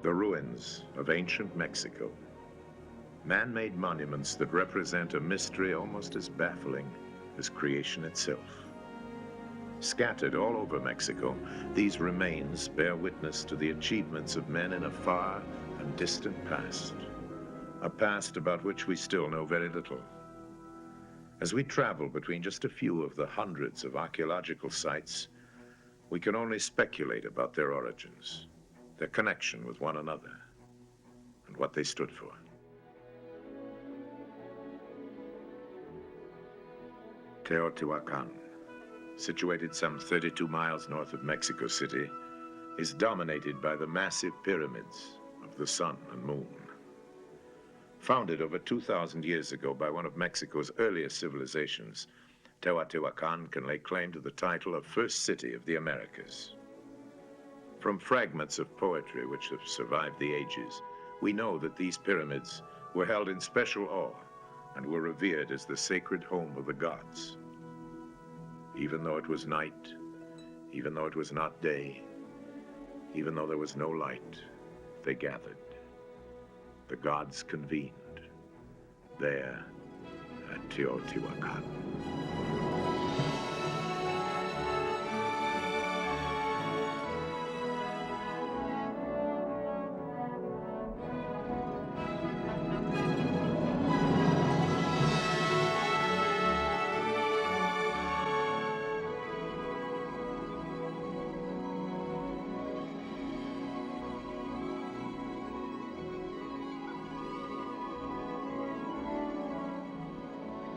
The ruins of ancient Mexico. Man-made monuments that represent a mystery almost as baffling as creation itself. Scattered all over Mexico, these remains bear witness to the achievements of men in a far and distant past. A past about which we still know very little. As we travel between just a few of the hundreds of archaeological sites, we can only speculate about their origins, their connection with one another, and what they stood for. Teotihuacan, situated some 32 miles north of Mexico City, is dominated by the massive pyramids of the sun and moon. Founded over 2,000 years ago by one of Mexico's earliest civilizations, Teotihuacan can lay claim to the title of First City of the Americas. From fragments of poetry which have survived the ages, we know that these pyramids were held in special awe and were revered as the sacred home of the gods. Even though it was night, even though it was not day, even though there was no light, they gathered. The gods convened there at Teotihuacan.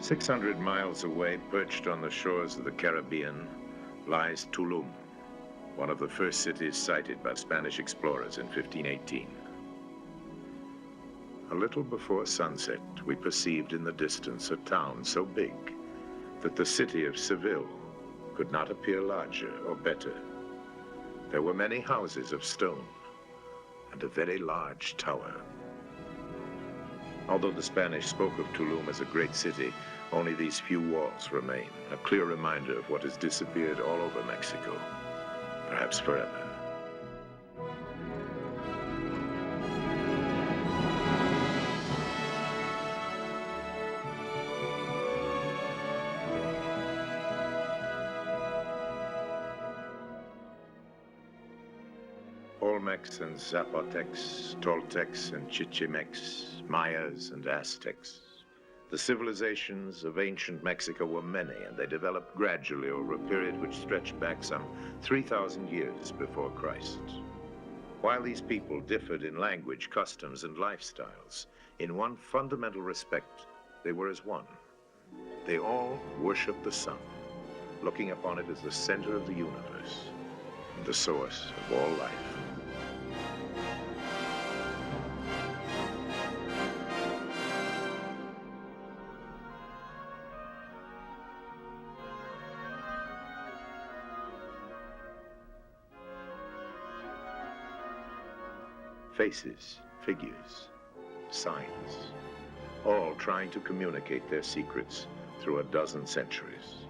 "600 miles away, perched on the shores of the Caribbean, lies Tulum, one of the first cities sighted by Spanish explorers in 1518. A little before sunset, we perceived in the distance a town so big that the city of Seville could not appear larger or better. There were many houses of stone and a very large tower. Although the Spanish spoke of Tulum as a great city, only these few walls remain, a clear reminder of what has disappeared all over Mexico, perhaps forever. Olmecs and Zapotecs, Toltecs and Chichimecs, Mayas and Aztecs. The civilizations of ancient Mexico were many, and they developed gradually over a period which stretched back some 3,000 years before Christ. While these people differed in language, customs, and lifestyles, in one fundamental respect, they were as one. They all worshiped the sun, looking upon it as the center of the universe, and the source of all life. Faces, figures, signs, all trying to communicate their secrets through a dozen centuries.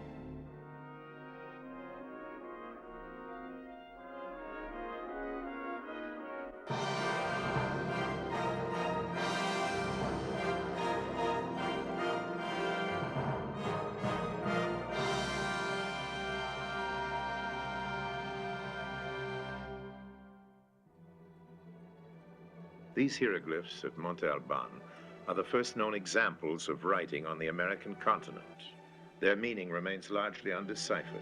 These hieroglyphs at Monte Alban are the first known examples of writing on the American continent. Their meaning remains largely undeciphered,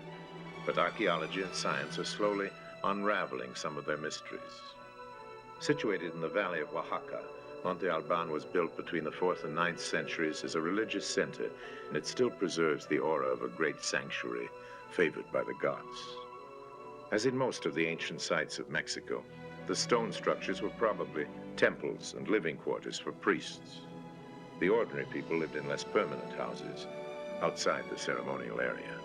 but archaeology and science are slowly unraveling some of their mysteries. Situated in the valley of Oaxaca, Monte Alban was built between the 4th and 9th centuries as a religious center, and it still preserves the aura of a great sanctuary favored by the gods. As in most of the ancient sites of Mexico, the stone structures were probably temples and living quarters for priests. The ordinary people lived in less permanent houses outside the ceremonial area.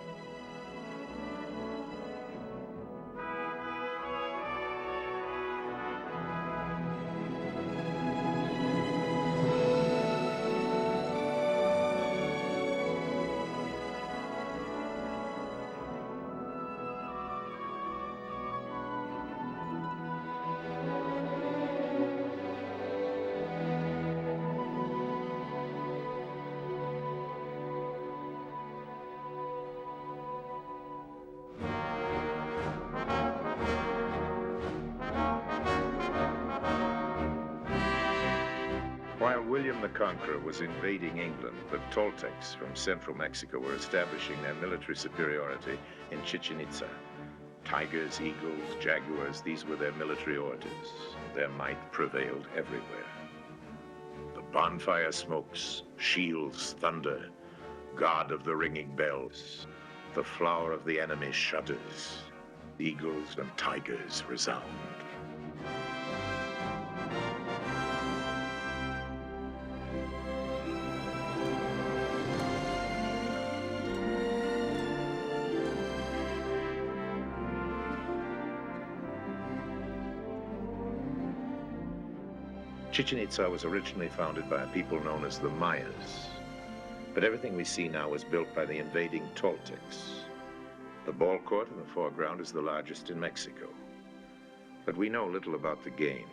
William the Conqueror was invading England, the Toltecs from central Mexico were establishing their military superiority in Chichen Itza. Tigers, eagles, jaguars, these were their military orders. Their might prevailed everywhere. The bonfire smokes, shields thunder, God of the ringing bells. The flower of the enemy shudders. Eagles and tigers resound. Chichen Itza was originally founded by a people known as the Mayas. But everything we see now was built by the invading Toltecs. The ball court in the foreground is the largest in Mexico. But we know little about the game,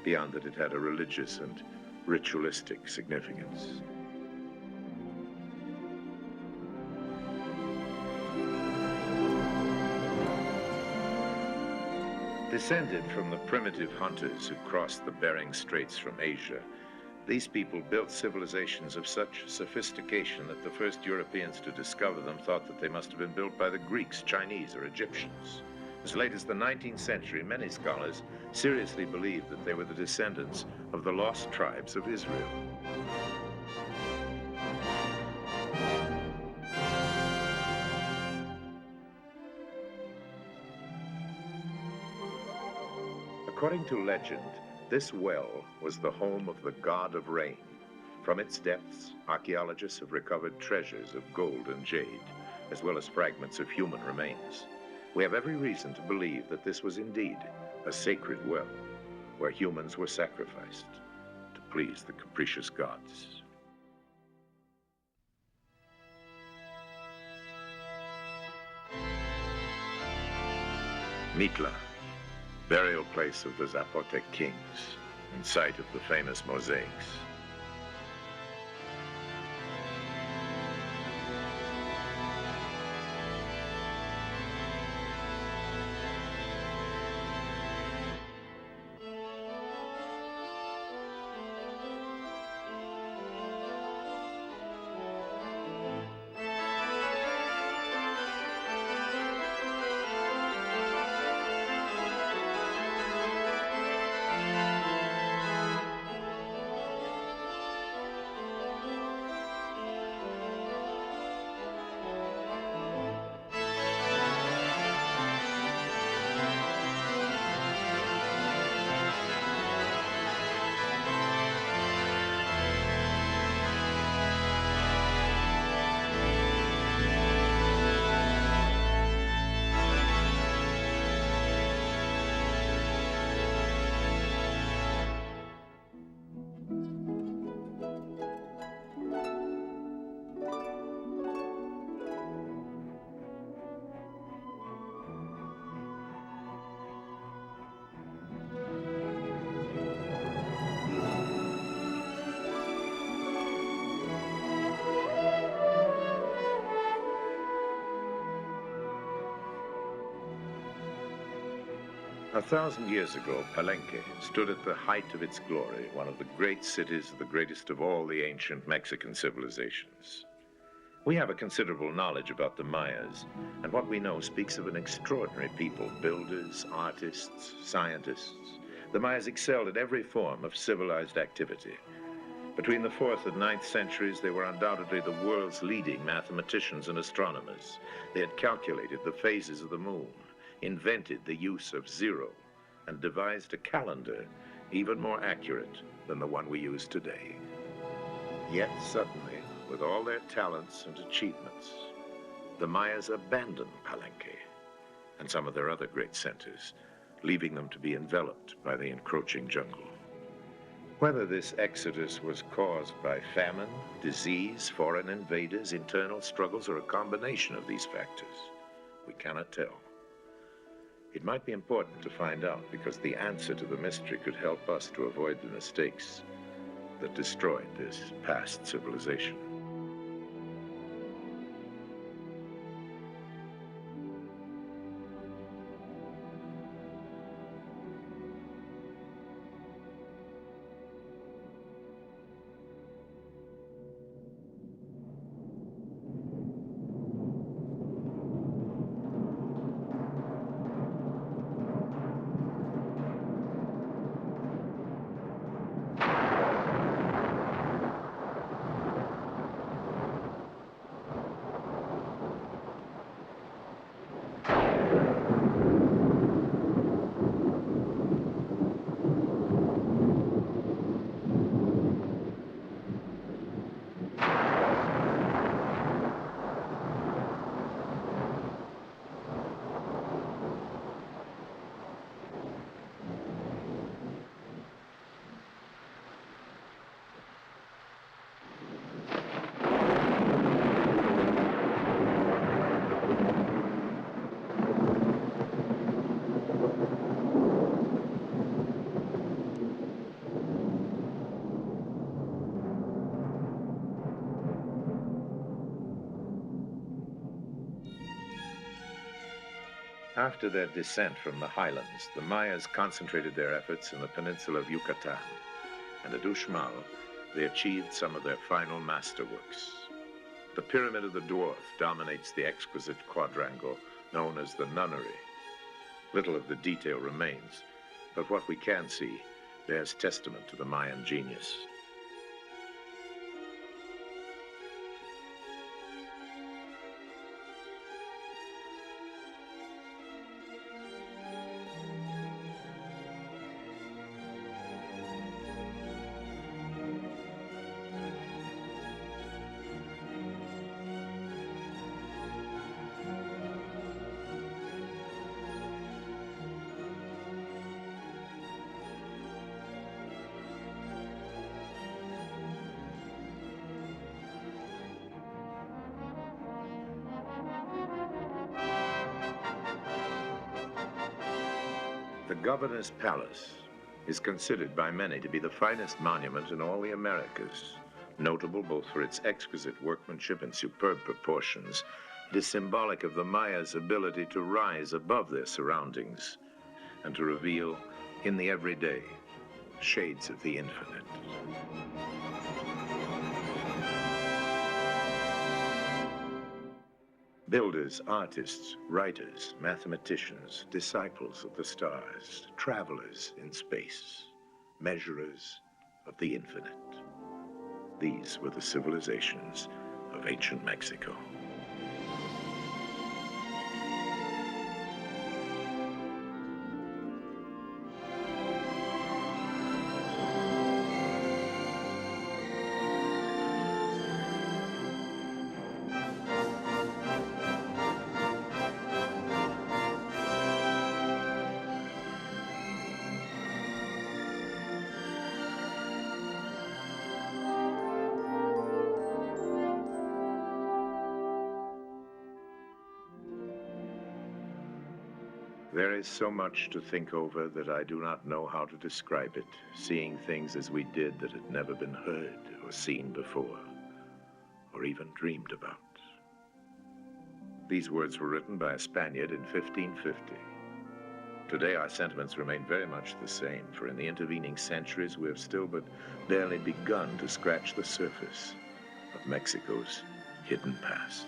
beyond that it had a religious and ritualistic significance. Descended from the primitive hunters who crossed the Bering Straits from Asia, these people built civilizations of such sophistication that the first Europeans to discover them thought that they must have been built by the Greeks, Chinese, or Egyptians. As late as the 19th century, many scholars seriously believed that they were the descendants of the lost tribes of Israel. According to legend, this well was the home of the god of rain. From its depths, archaeologists have recovered treasures of gold and jade, as well as fragments of human remains. We have every reason to believe that this was indeed a sacred well, where humans were sacrificed to please the capricious gods. Mitla, burial place of the Zapotec kings, and site of the famous mosaics. A 1,000 years ago, Palenque stood at the height of its glory, one of the great cities, the greatest of all the ancient Mexican civilizations. We have a considerable knowledge about the Mayas, and what we know speaks of an extraordinary people, builders, artists, scientists. The Mayas excelled at every form of civilized activity. Between the 4th and 9th centuries, they were undoubtedly the world's leading mathematicians and astronomers. They had calculated the phases of the moon, invented the use of zero, and devised a calendar even more accurate than the one we use today. Yet suddenly, with all their talents and achievements, the Mayas abandoned Palenque and some of their other great centers, leaving them to be enveloped by the encroaching jungle. Whether this exodus was caused by famine, disease, foreign invaders, internal struggles, or a combination of these factors, we cannot tell. It might be important to find out, because the answer to the mystery could help us to avoid the mistakes that destroyed this past civilization. After their descent from the highlands, the Mayas concentrated their efforts in the peninsula of Yucatan, and at Uxmal, they achieved some of their final masterworks. The Pyramid of the Dwarf dominates the exquisite quadrangle known as the Nunnery. Little of the detail remains, but what we can see bears testament to the Mayan genius. The Governor's Palace is considered by many to be the finest monument in all the Americas. Notable both for its exquisite workmanship and superb proportions, it is symbolic of the Mayas' ability to rise above their surroundings and to reveal, in the everyday, shades of the infinite. Builders, artists, writers, mathematicians, disciples of the stars, travelers in space, measurers of the infinite. These were the civilizations of ancient Mexico. There is so much to think over that I do not know how to describe it, seeing things as we did that had never been heard or seen before, or even dreamed about. These words were written by a Spaniard in 1550. Today, our sentiments remain very much the same, for in the intervening centuries, we have still but barely begun to scratch the surface of Mexico's hidden past.